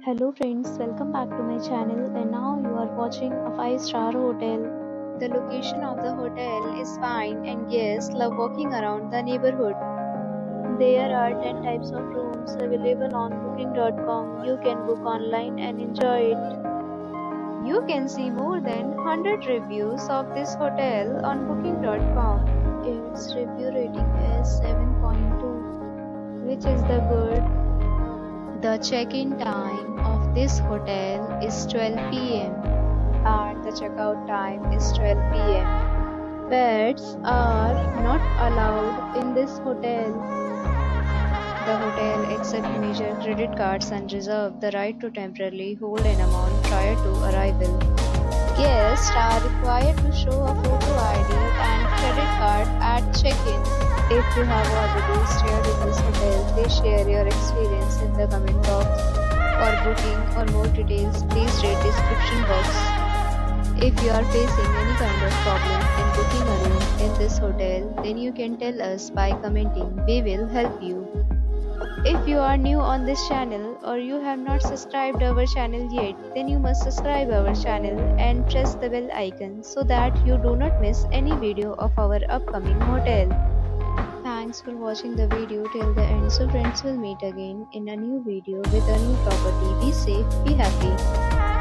Hello friends, welcome back to my channel and now you are watching a 5-star hotel. The location of the hotel is fine and guests love walking around the neighborhood. There are 10 types of rooms available on booking.com. You can book online and enjoy it. You can see more than 100 reviews of this hotel on booking.com. Its review rating is 7.2, which is the good. The check-in time of this hotel is 12 p.m. and the checkout time is 12 p.m. Pets are not allowed in this hotel. The hotel accepts major credit cards and reserves the right to temporarily hold an amount prior to arrival. Guests are required to show a photo ID and credit card at check-in. If you have already stayed in this hotel, please share your experience in the comment box. For booking or more details, please read description box. If you are facing any kind of problem in booking a room in this hotel, then you can tell us by commenting. We will help you. If you are new on this channel or you have not subscribed our channel yet, then you must subscribe our channel and press the bell icon so that you do not miss any video of our upcoming hotel. Thanks for watching the video till the end. So friends, will meet again in a new video with a new property. Be safe, be happy.